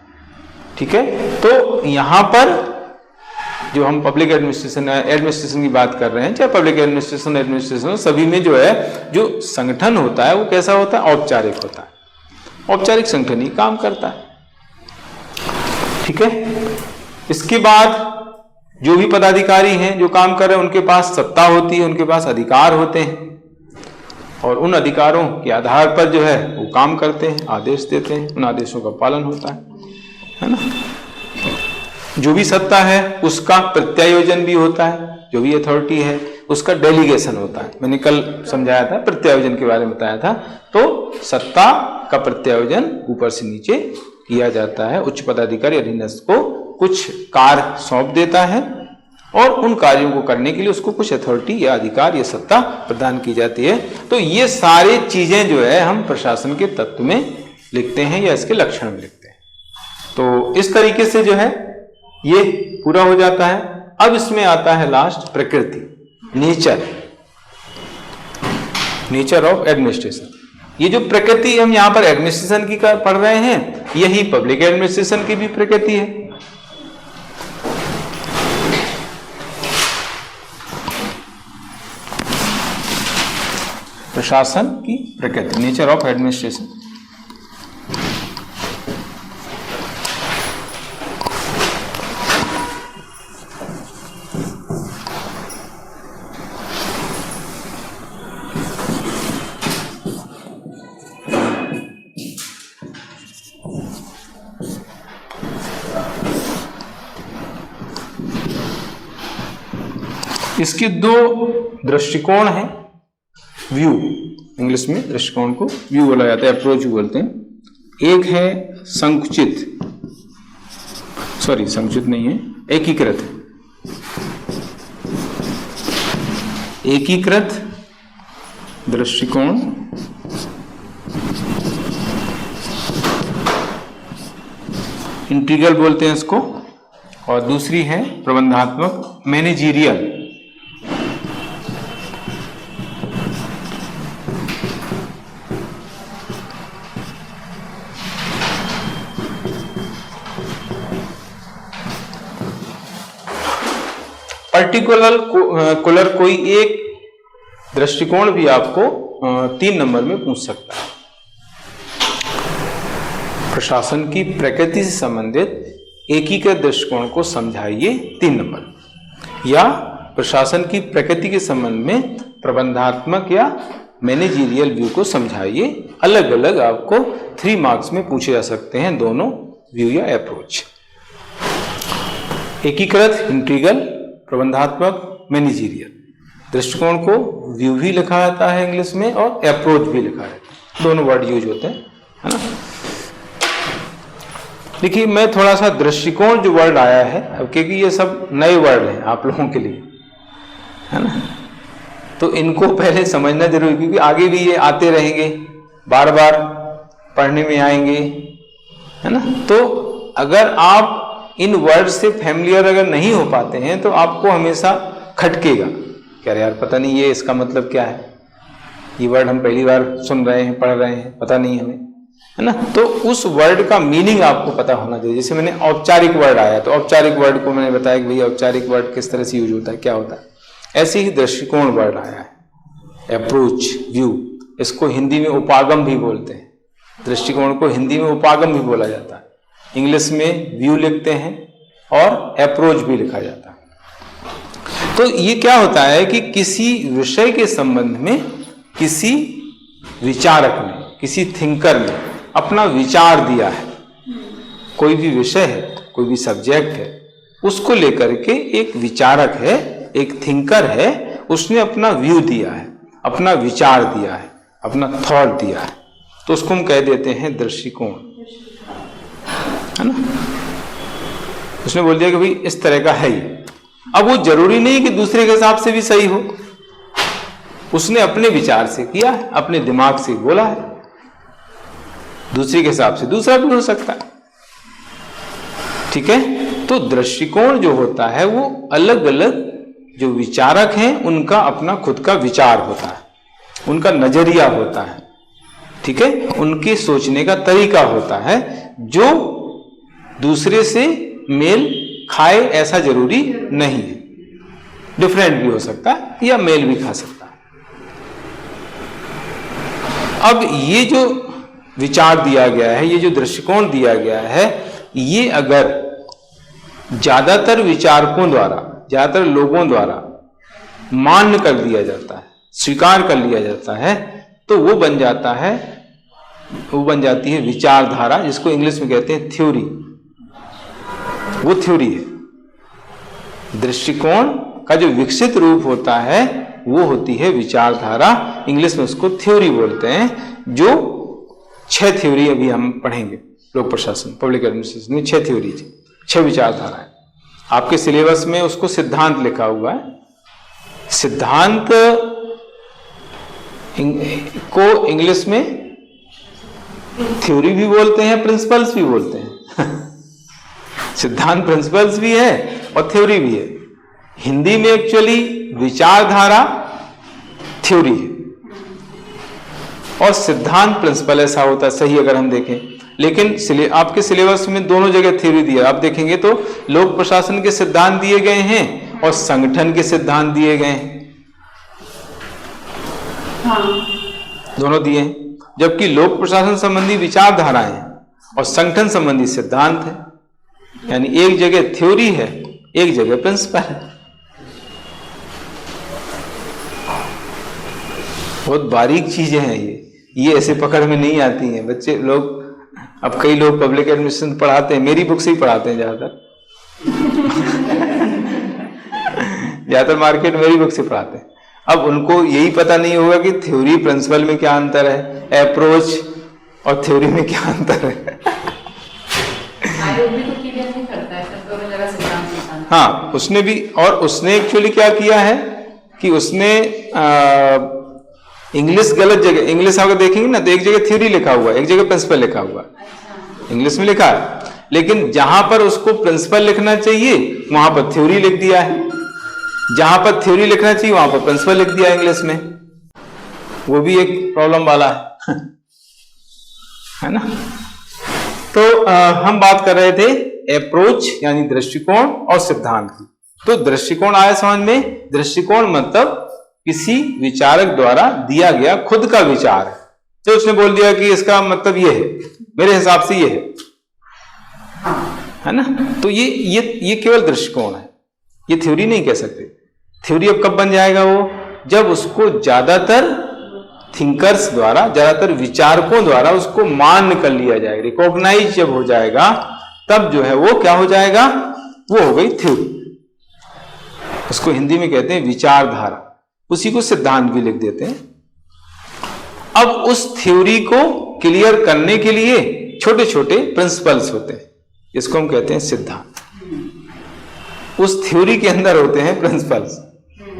ठीक है। तो यहाँ पर जो हम पब्लिक एडमिनिस्ट्रेशन की बात कर रहे हैं, चाहे पब्लिक एडमिनिस्ट्रेशन सभी में जो है जो संगठन होता है वो कैसा होता है, औपचारिक होता है। औपचारिक संगठन ही काम करता है। ठीक है। इसके बाद जो भी पदाधिकारी हैं जो काम कर रहे हैं उनके पास सत्ता होती है, उनके पास अधिकार होते हैं और उन अधिकारों के आधार पर जो है वो काम करते हैं, आदेश देते हैं, उन आदेशों का पालन होता है ना। जो भी सत्ता है उसका प्रत्यायोजन भी होता है, जो भी अथॉरिटी है उसका डेलीगेशन होता है। मैंने कल समझाया था, प्रत्यायोजन के बारे में बताया था। तो सत्ता का प्रत्यायोजन ऊपर से नीचे किया जाता है। उच्च पदाधिकारी अधीनस्थ को कुछ कार्य सौंप देता है और उन कार्यों को करने के लिए उसको कुछ अथॉरिटी या अधिकार या सत्ता प्रदान की जाती है। तो ये सारी चीजें जो है हम प्रशासन के तत्व में लिखते हैं या इसके लक्षण में लिखते हैं। तो इस तरीके से जो है ये पूरा हो जाता है। अब इसमें आता है लास्ट प्रकृति, नेचर ऑफ एडमिनिस्ट्रेशन। ये जो प्रकृति हम यहां पर एडमिनिस्ट्रेशन की पढ़ रहे हैं, यही पब्लिक एडमिनिस्ट्रेशन की भी प्रकृति है। प्रशासन की प्रकृति, नेचर ऑफ एडमिनिस्ट्रेशन। इसके दो दृष्टिकोण हैं। व्यू, इंग्लिश में दृष्टिकोण को व्यू बोला जाता है, अप्रोच व्यू बोलते हैं। एक है संकुचित, संकुचित नहीं है, एकीकृत दृष्टिकोण। इंटीग्रल बोलते हैं इसको। और दूसरी है प्रबंधात्मक, मैनेजीरियल। पर्टिकुलर कोई एक दृष्टिकोण भी आपको 3 नंबर में पूछ सकता है। प्रशासन की प्रकृति से संबंधित एकीकृत दृष्टिकोण को समझाइए 3 नंबर, या प्रशासन की प्रकृति के संबंध में प्रबंधात्मक या मैनेजीरियल व्यू को समझाइए। अलग अलग आपको 3 मार्क्स में पूछे जा सकते हैं दोनों व्यू या अप्रोच। एकीकृत, इंटीग्रल, प्रबंधात्मक, मैनेजीरियल दृष्टिकोण को व्यू भी लिखा जाता है इंग्लिश में और अप्रोच भी लिखा है, दोनों वर्ड यूज होते हैं, है ना। देखिए, मैं थोड़ा सा दृष्टिकोण जो वर्ड आया है, अब क्योंकि ये सब नए वर्ड हैं आप लोगों के लिए, है ना, तो इनको पहले समझना जरूरी, क्योंकि आगे भी ये आते रहेंगे, बार बार पढ़ने में आएंगे, है ना। तो अगर आप इन वर्ड से फैमिलियर अगर नहीं हो पाते हैं तो आपको हमेशा खटकेगा, क्या यार पता नहीं ये इसका मतलब क्या है, ये वर्ड हम पहली बार सुन रहे हैं, पढ़ रहे हैं, पता नहीं हमें, है ना। तो उस वर्ड का मीनिंग आपको पता होना चाहिए। जैसे मैंने औपचारिक वर्ड आया तो औपचारिक वर्ड को मैंने बताया कि भैया औपचारिक वर्ड किस तरह से यूज होता है, क्या होता है। ऐसे ही दृष्टिकोण वर्ड आया है, अप्रोच, व्यू, इसको हिंदी में उपागम भी बोलते हैं। दृष्टिकोण को हिंदी में उपागम भी बोला जाता है, इंग्लिश में व्यू लिखते हैं और अप्रोच भी लिखा जाता है। तो ये क्या होता है कि किसी विषय के संबंध में किसी विचारक ने, किसी थिंकर ने अपना विचार दिया है। कोई भी विषय है, कोई भी सब्जेक्ट है, उसको लेकर के एक विचारक है, एक थिंकर है, उसने अपना व्यू दिया है, अपना विचार दिया है, अपना थॉट दिया है, तो उसको हम कह देते हैं दृष्टिकोण, है ना। उसने बोल दिया कि भाई इस तरह का है ये। अब वो जरूरी नहीं कि दूसरे के हिसाब से भी सही हो, उसने अपने विचार से किया है, अपने दिमाग से बोला है, दूसरे के हिसाब से दूसरा भी हो सकता है, ठीक है। तो दृष्टिकोण जो होता है वो अलग अलग जो विचारक हैं उनका अपना खुद का विचार होता है, उनका नजरिया होता है, ठीक है, उनके सोचने का तरीका होता है, जो दूसरे से मेल खाए ऐसा जरूरी नहीं है, डिफरेंट भी हो सकता है या मेल भी खा सकता है। अब ये जो विचार दिया गया है, ये जो दृष्टिकोण दिया गया है, ये अगर ज्यादातर विचारकों द्वारा, ज्यादातर लोगों द्वारा मान्य कर दिया जाता है, स्वीकार कर लिया जाता है, तो वो बन जाती है विचारधारा, जिसको इंग्लिश में कहते हैं थ्योरी। वो थ्योरी है। दृष्टिकोण का जो विकसित रूप होता है वो होती है विचारधारा, इंग्लिश में उसको थ्योरी बोलते हैं। जो 6 थ्योरी अभी हम पढ़ेंगे, लोक प्रशासन, पब्लिक एडमिनिस्ट्रेशन में 6 थ्योरी, 6 विचारधाराएं। आपके सिलेबस में उसको सिद्धांत लिखा हुआ है। सिद्धांत को इंग्लिश में थ्योरी भी बोलते हैं, प्रिंसिपल्स भी बोलते हैं। सिद्धांत प्रिंसिपल्स भी है और थ्योरी भी है। हिंदी में एक्चुअली विचारधारा थ्योरी है और सिद्धांत प्रिंसिपल, ऐसा होता है सही अगर हम देखें। लेकिन आपके सिलेबस में दोनों जगह थ्योरी दिया, आप देखेंगे तो लोक प्रशासन के सिद्धांत दिए गए हैं और संगठन के सिद्धांत दिए गए हैं। दोनों दिए हैं, जबकि लोक प्रशासन संबंधी विचारधाराएं हैं और संगठन संबंधी सिद्धांत है। यानी एक जगह थ्योरी है, एक जगह प्रिंसिपल है। बहुत बारीक चीजें हैं ये ऐसे पकड़ में नहीं आती हैं। बच्चे लोग, अब कई लोग पब्लिक एडमिनिस्ट्रेशन पढ़ाते हैं, मेरी बुक से ही पढ़ाते हैं ज्यादातर मार्केट में मेरी बुक से पढ़ाते हैं। अब उनको यही पता नहीं होगा कि थ्योरी प्रिंसिपल में क्या अंतर है, अप्रोच और थ्योरी में क्या अंतर है। हाँ, उसने भी, और उसने एक्चुअली क्या किया है कि उसने इंग्लिश गलत जगह, इंग्लिश अगर देखेंगे ना तो एक जगह थ्योरी लिखा हुआ है, एक जगह प्रिंसिपल लिखा हुआ है। इंग्लिश में लिखा है, लेकिन जहां पर उसको प्रिंसिपल लिखना चाहिए वहां पर थ्योरी लिख दिया है, जहां पर थ्योरी लिखना चाहिए वहां पर प्रिंसिपल लिख दिया इंग्लिश में। वो भी एक प्रॉब्लम वाला है ना। तो हम बात कर रहे थे अप्रोच यानी दृष्टिकोण और सिद्धांत की। तो दृष्टिकोण आया समझ में। दृष्टिकोण मतलब किसी विचारक द्वारा दिया गया खुद का विचार है, तो उसने बोल दिया कि इसका मतलब ये है, मेरे हिसाब से ये है ना। तो ये केवल दृष्टिकोण है, ये थ्योरी नहीं कह सकते। थ्योरी अब कब बन जाएगा वो, जब उसको ज्यादातर थिंकर्स द्वारा, ज्यादातर विचारकों द्वारा उसको मान्य कर लिया जाएगा, रिकॉग्नाइज जब हो जाएगा, तब जो है वो क्या हो जाएगा, वो हो गई थ्योरी। उसको हिंदी में कहते हैं विचारधारा, उसी को सिद्धांत भी लिख देते हैं। अब उस थ्योरी को क्लियर करने के लिए छोटे छोटे प्रिंसिपल्स होते हैं, इसको हम कहते हैं सिद्धांत। उस थ्योरी के अंदर होते हैं प्रिंसिपल्स,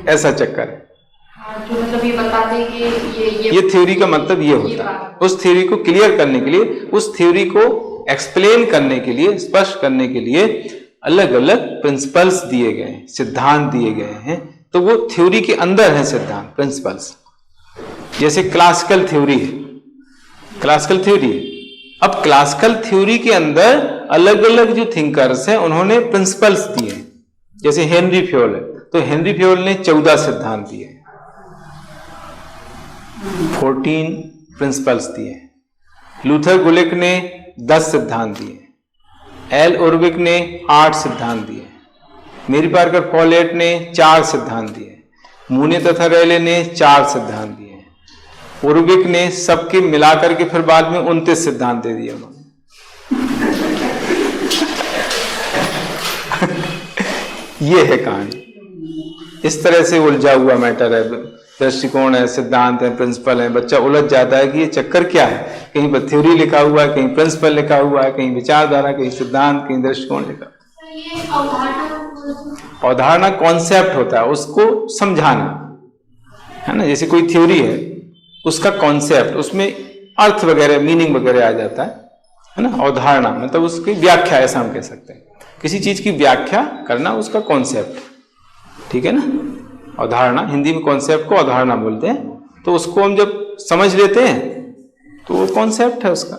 ऐसा चक्कर है। तो मतलब ये बताते हैं कि ये थ्योरी का मतलब ये होता है, उस थ्योरी को क्लियर करने के लिए, उस थ्योरी को एक्सप्लेन करने के लिए, स्पष्ट करने के लिए अलग अलग प्रिंसिपल्स दिए गए हैं, सिद्धांत दिए गए हैं। तो वो थ्योरी के अंदर है सिद्धांत, प्रिंसिपल्स। जैसे क्लासिकल थ्योरी है, क्लासिकल थ्योरी है। अब क्लासिकल थ्योरी के अंदर अलग अलग जो थिंकर्स हैं उन्होंने प्रिंसिपल्स दिए हैं। जैसे हेनरी फ्योल है, तो हेनरी फ्योल ने 14 सिद्धांत दिए, 14 प्रिंसिपल्स दिए। लूथर गुलिक ने 10 सिद्धांत दिए, एल उर्विक ने 8 सिद्धांत दिए, मेरी पार्कर पॉलेट ने 4 सिद्धांत दिए, मूने तथा रेले ने 4 सिद्धांत दिए, उर्विक ने सबके मिलाकर के फिर बाद में 29 सिद्धांत दे दिए उन्होंने। ये है कहानी। इस तरह से उलझा हुआ मैटर है, दृष्टिकोण है, सिद्धांत है, प्रिंसिपल है। बच्चा उलझ जाता है कि ये चक्कर क्या है, कहीं पर थ्योरी लिखा हुआ है, कहीं प्रिंसिपल लिखा हुआ है, कहीं विचारधारा, कहीं सिद्धांत, कहीं दृष्टिकोण लिखा। अवधारणा कॉन्सेप्ट होता है, उसको समझाना है ना। जैसे कोई थ्योरी है, उसका कॉन्सेप्ट, उसमें अर्थ वगैरह, मीनिंग वगैरह आ जाता है ना। अवधारणा मतलब उसकी व्याख्या, ऐसा हम कह सकते हैं। किसी चीज की व्याख्या करना, उसका कॉन्सेप्ट, ठीक है ना। अवधारणा, हिंदी में कॉन्सेप्ट को अवधारणा बोलते हैं। तो उसको हम जब समझ लेते हैं तो वो कॉन्सेप्ट है, उसका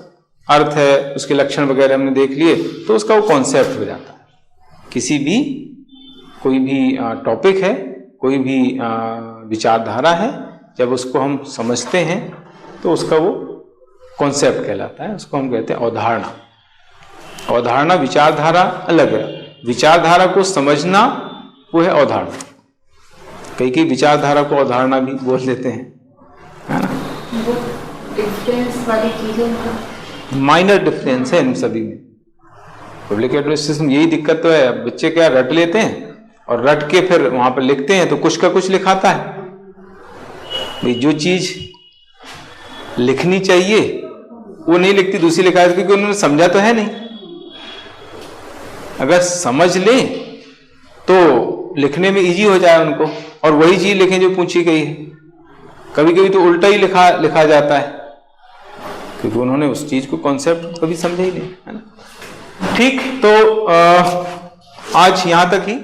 अर्थ है, उसके लक्षण वगैरह हमने देख लिए, तो उसका वो कॉन्सेप्ट हो जाता है। किसी भी, कोई भी टॉपिक है, कोई भी विचारधारा है, जब उसको हम समझते हैं तो उसका वो कॉन्सेप्ट कहलाता है, उसको हम कहते हैं अवधारणा। अवधारणा विचारधारा अलग है, विचारधारा को समझना वो है अवधारणा। कई विचारधारा को अवधारणा भी बोल देते हैं, है ना। वो डिफरेंस वाली चीजें माइनर डिफरेंस है इन सभी में। पब्लिक एडमिनिस्ट्रेशन यही दिक्कत तो है, बच्चे क्या रट लेते हैं और रट के फिर वहां पर लिखते हैं तो कुछ का कुछ लिखाता है। भाई जो चीज लिखनी चाहिए वो नहीं लिखती, दूसरी लिखा है, क्योंकि उन्होंने समझा तो है नहीं। अगर समझ ले तो लिखने में इजी हो जाए उनको, और वही चीज लिखें जो पूछी गई है। कभी कभी तो उल्टा ही लिखा जाता है, क्योंकि उन्होंने उस चीज को कॉन्सेप्ट कभी समझा ही नहीं, है ना। ठीक, तो आज यहां तक ही।